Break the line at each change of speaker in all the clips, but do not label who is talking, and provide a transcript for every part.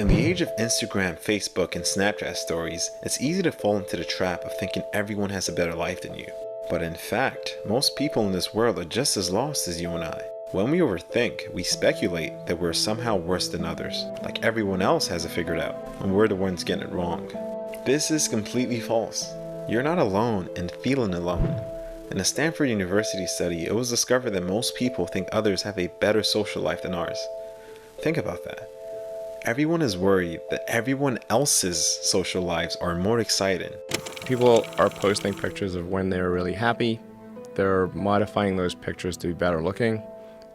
In the age of Instagram, Facebook, and Snapchat stories, it's easy to fall into the trap of thinking everyone has a better life than you. But in fact, most people in this world are just as lost as you and I. When we overthink, we speculate that we're somehow worse than others, like everyone else has it figured out, and we're the ones getting it wrong. This is completely false. You're not alone and feeling alone. In a Stanford University study, it was discovered that most people think others have a better social life than ours. Think about that. Everyone is worried that everyone else's social lives are more exciting.
People are posting pictures of when they're really happy. They're modifying those pictures to be better looking.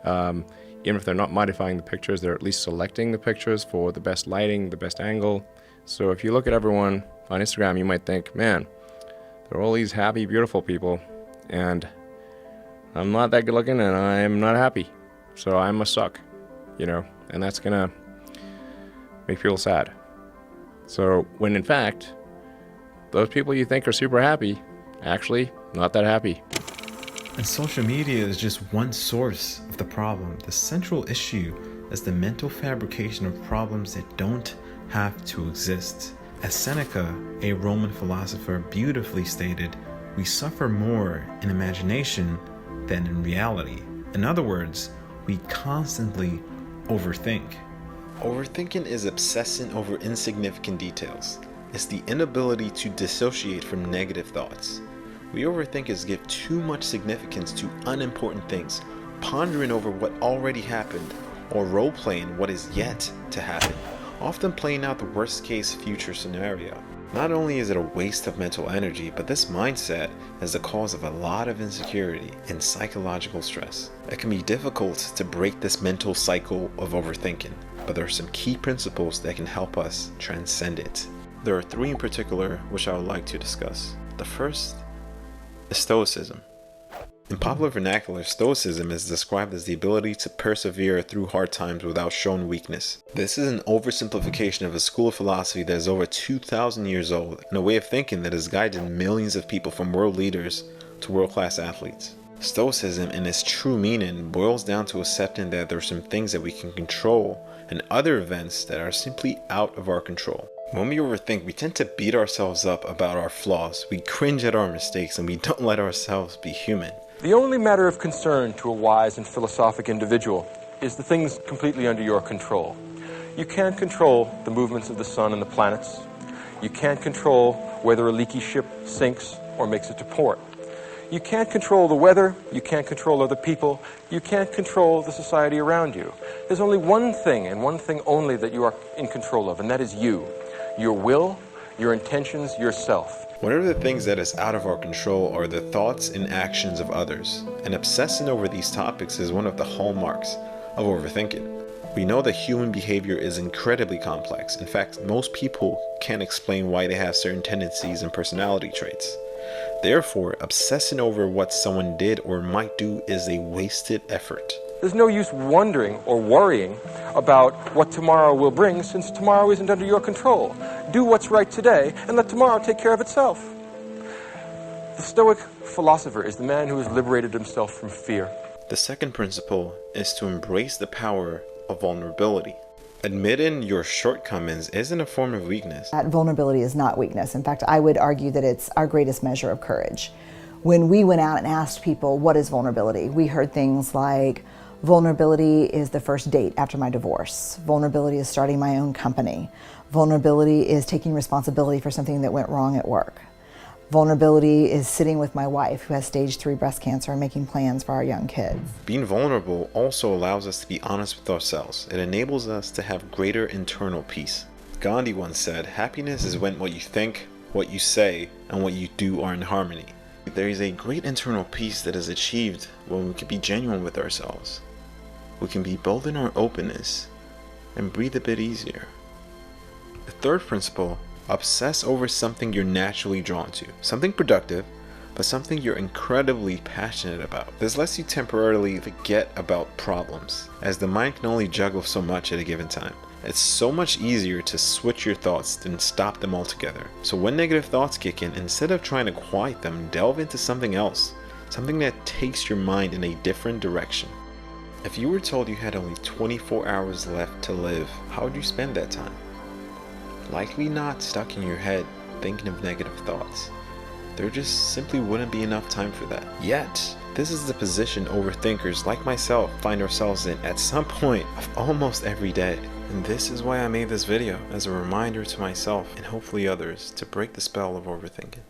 Even if they're not modifying the pictures, they're at least selecting the pictures for the best lighting, the best angle. So if you look at everyone on Instagram, you might think, man, there are all these happy, beautiful people, and I'm not that good looking and I'm not happy. So I must suck, and that's gonna make people sad. So when in fact, those people you think are super happy, actually not that happy.
And social media is just one source of the problem. The central issue is the mental fabrication of problems that don't have to exist. As Seneca, a Roman philosopher, beautifully stated, we suffer more in imagination than in reality. In other words, we constantly overthink. Overthinking is obsessing over insignificant details. It's the inability to dissociate from negative thoughts. We overthink is give too much significance to unimportant things, pondering over what already happened, or role-playing what is yet to happen, often playing out the worst-case future scenario. Not only is it a waste of mental energy, but this mindset is the cause of a lot of insecurity and psychological stress. It can be difficult to break this mental cycle of overthinking, but there are some key principles that can help us transcend it. There are three in particular which I would like to discuss. The first is Stoicism. In popular vernacular, Stoicism is described as the ability to persevere through hard times without showing weakness. This is an oversimplification of a school of philosophy that is over 2,000 years old and a way of thinking that has guided millions of people from world leaders to world-class athletes. Stoicism, in its true meaning, boils down to accepting that there are some things that we can control and other events that are simply out of our control. When we overthink, we tend to beat ourselves up about our flaws, we cringe at our mistakes, and we don't let ourselves be human.
The only matter of concern to a wise and philosophic individual is the things completely under your control. You can't control the movements of the sun and the planets. You can't control whether a leaky ship sinks or makes it to port. You can't control the weather, you can't control other people, you can't control the society around you. There's only one thing and one thing only that you are in control of, and that is you. Your will, your intentions, yourself.
One of the things that is out of our control are the thoughts and actions of others, and obsessing over these topics is one of the hallmarks of overthinking. We know that human behavior is incredibly complex. In fact, most people can't explain why they have certain tendencies and personality traits. Therefore, obsessing over what someone did or might do is a wasted effort.
There's no use wondering or worrying about what tomorrow will bring, since tomorrow isn't under your control. Do what's right today and let tomorrow take care of itself. The Stoic philosopher is the man who has liberated himself from fear.
The second principle is to embrace the power of vulnerability. Admitting your shortcomings isn't a form of weakness.
That vulnerability is not weakness. In fact, I would argue that it's our greatest measure of courage. When we went out and asked people, what is vulnerability? We heard things like, vulnerability is the first date after my divorce. Vulnerability is starting my own company. Vulnerability is taking responsibility for something that went wrong at work. Vulnerability is sitting with my wife who has stage 3 breast cancer and making plans for our young kids.
Being vulnerable also allows us to be honest with ourselves. It enables us to have greater internal peace. Gandhi once said, happiness is when what you think, what you say, and what you do are in harmony. There is a great internal peace that is achieved when we can be genuine with ourselves. We can be bold in our openness and breathe a bit easier. The third principle, obsess over something you're naturally drawn to. Something productive, but something you're incredibly passionate about. This lets you temporarily forget about problems, as the mind can only juggle so much at a given time. It's so much easier to switch your thoughts than stop them altogether. So when negative thoughts kick in, instead of trying to quiet them, delve into something else. Something that takes your mind in a different direction. If you were told you had only 24 hours left to live, how would you spend that time? likely not stuck in your head thinking of negative thoughts. There just simply wouldn't be enough time for that. Yet, this is the position overthinkers like myself find ourselves in at some point of almost every day. And this is why I made this video, as a reminder to myself and hopefully others to break the spell of overthinking.